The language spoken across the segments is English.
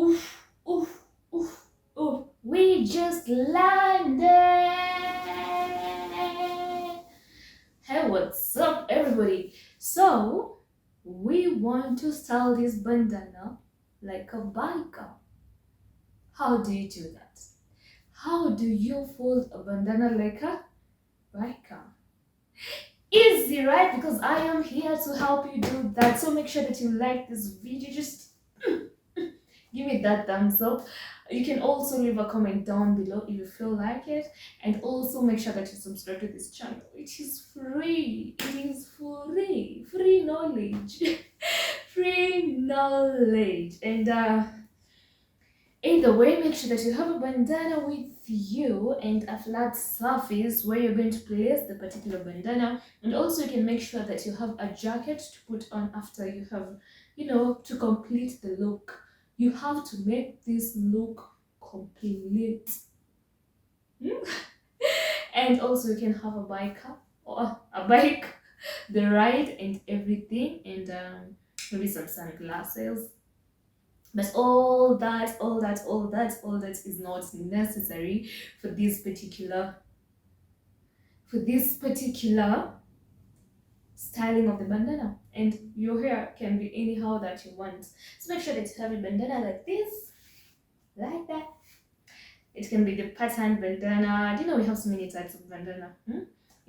Oof, oof, oof, oof. We just landed. Hey, what's up, everybody? So, we want to style this bandana like a biker. How do you do that? How do you fold a bandana like a biker? Easy, right? Because I am here to help you do that. So make sure that you like this video. Just give me that thumbs up. You can also leave a comment down below if you feel like it, and also make sure that you subscribe to this channel. It is free. It is free knowledge. Free knowledge. And either way, make sure that you have a bandana with you and a flat surface where you're going to place the particular bandana. And also you can make sure that you have a jacket to put on after you have, to complete the look. You have to make this look complete. And also you can have a biker or a bike, the ride and everything, and maybe some sunglasses. But all that is not necessary for this particular styling of the bandana. And your hair can be anyhow that you want. So make sure that you have a bandana like this, like that. It can be the patterned bandana. We have so many types of bandana.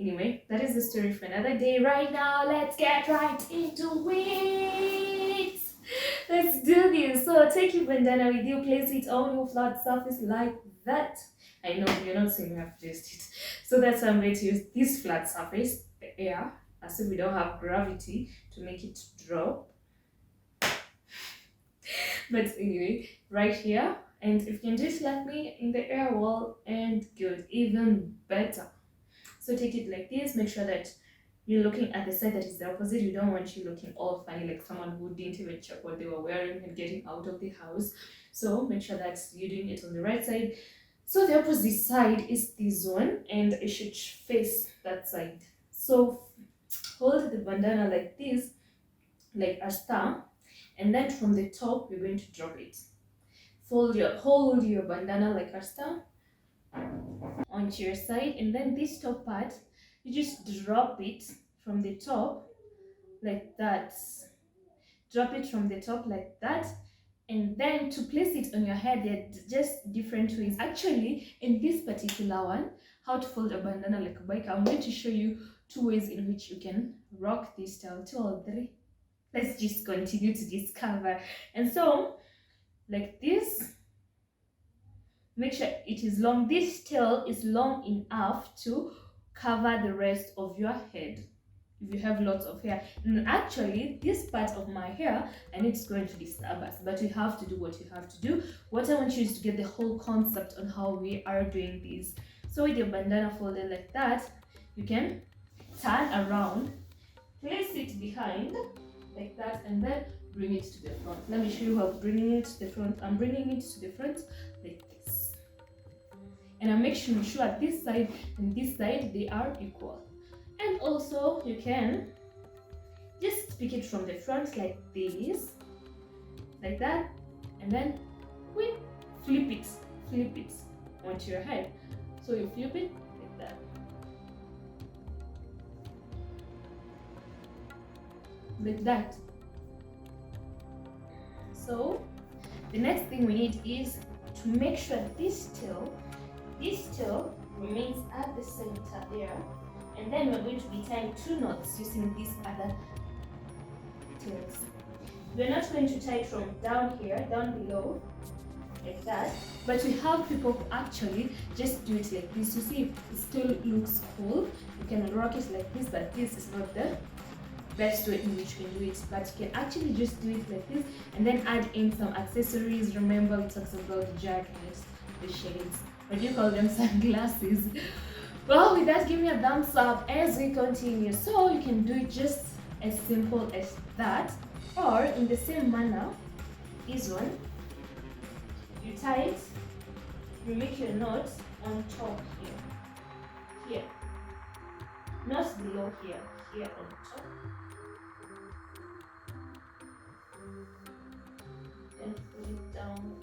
Anyway, that is the story for another day. Right now, let's get right into it. Let's do this. So take your bandana with you, place it on your flat surface like that. I know you're not saying you have to test it. So that's why I'm going to use this flat surface, the air, as if we don't have gravity to make it drop. But anyway, right here, and if you can do it like me in the air wall, and good, even better. So take it like this. Make sure that you're looking at the side that is the opposite. You don't want you looking all funny like someone who didn't even check what they were wearing and getting out of the house. So make sure that you're doing it on the right side. So the opposite side is this one, and it should face that side. So hold the bandana like this, like a star, and then from the top you're going to drop it. Hold your bandana like a star onto your side, and then this top part you just drop it from the top like that. Drop it from the top like that. And then to place it on your head, there are just different ways. Actually, in this particular one, how to fold a bandana like a biker, I'm going to show you 2 ways in which you can rock this style. 2 or 3. Let's just continue to discover. And so like this, make sure it is long. This tail is long enough to cover the rest of your head if you have lots of hair. And actually, this part of my hair, and it's going to disturb us, but you have to do what you have to do. What I want you is to get the whole concept on how we are doing this. So with your bandana folded like that, you can turn around, place it behind like that, and then bring it to the front. Let me show you how I'm bringing it to the front. I'm bringing it to the front like this, and I'm making sure this side and this side, they are equal. And also you can just pick it from the front like this, like that, and then flip it onto your head. So you flip it like that, like that. So the next thing we need is to make sure this tail remains at the center there. And then we're going to be tying 2 knots using these other tails. We're not going to tie it from down here, down below, like that. But we have people who actually just do it like this. You see, it still looks cool. You can rock it like this, but this is not the best way in which you can do it. But you can actually just do it like this, and then add in some accessories. Remember, we talked about the jackets, the shades. What do you call them? Sunglasses. Well, with that, give me a thumbs up as we continue. So you can do it just as simple as that, or in the same manner, this one, you tie it, you make your knot on top here, not below here on top, and pull it down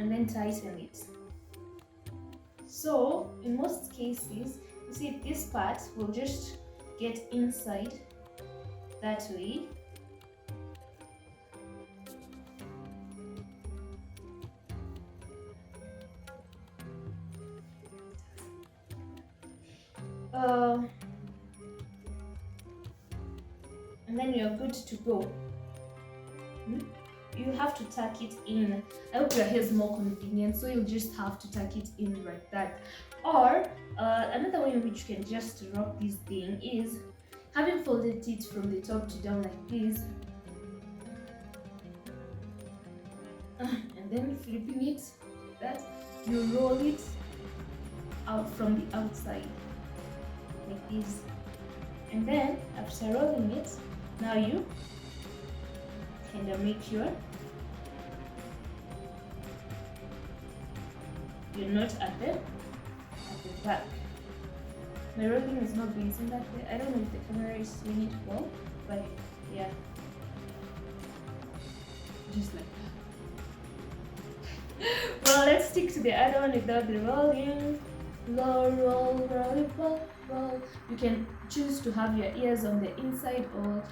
and then tighten it. So in most cases, you see this part will just get inside that way. And then you're good to go. You have to tuck it in. I hope your hair is more convenient, so you'll just have to tuck it in like that. Or another way in which you can just rock this thing is having folded it from the top to down like this, and then flipping it that you roll it out from the outside like this. And then after rolling it, now you kind of make sure you're not at the back. My rolling is not facing that way. I don't know if the camera is seeing it well, but yeah, just like that. Well, let's stick to the other one without the rolling. Roll, roll, roll, roll, roll. You can choose to have your ears on the inside or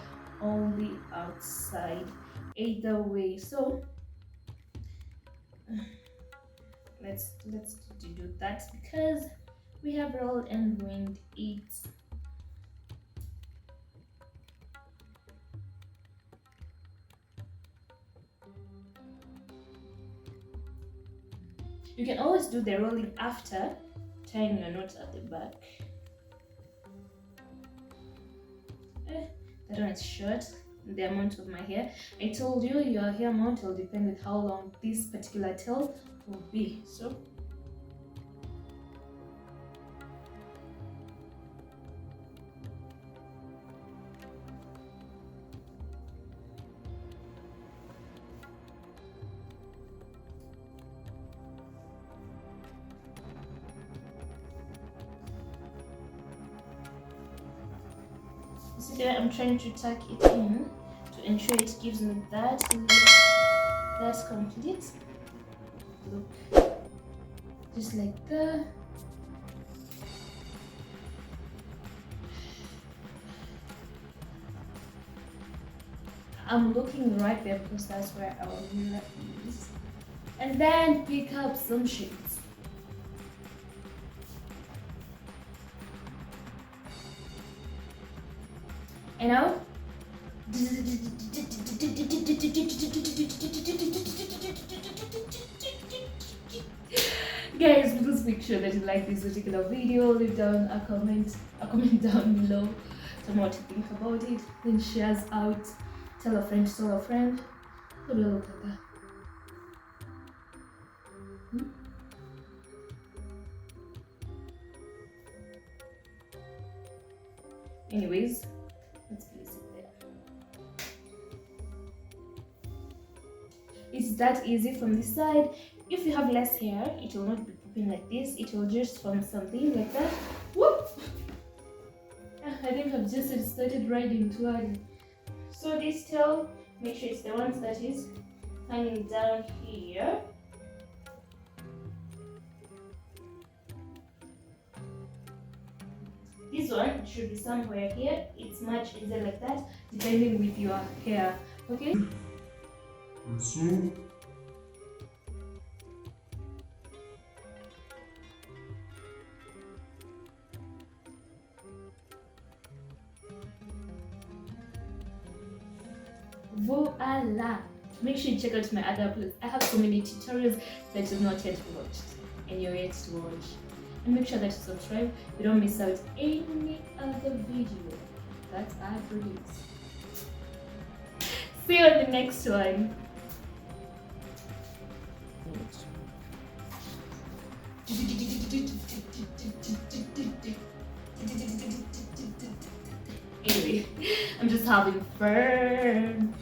on the outside, either way. So let's do that because we have rolled and ruined it. You can always do the rolling after tying your knot at the back. That one is short, the amount of my hair. I told you your hair amount will depend with how long this particular tail will be. So see there, I'm trying to tuck it in to ensure it gives me that look. That's complete look, just like that. I'm looking right there because that's where I will use, and then pick up some shades. And now guys, please make sure that you like this particular video. Leave down a comment down below. Tell me what you think about it. Then shares out. Tell a friend to tell a friend. What do you look at that? Anyways, let's place it there. It's that easy from this side. If you have less hair, it will not be popping like this. It will just form something like that. Whoop! I think I've just started riding too early. So this tail, make sure it's the one that is hanging down here. This one should be somewhere here. It's much easier like that, depending with your hair. Okay? Voila! Make sure you check out my other uploads. I have so many tutorials that you've not yet watched and you're yet to watch. And make sure that you subscribe. You don't miss out any other video that I produce. See you on the next one. Anyway, I'm just having fun.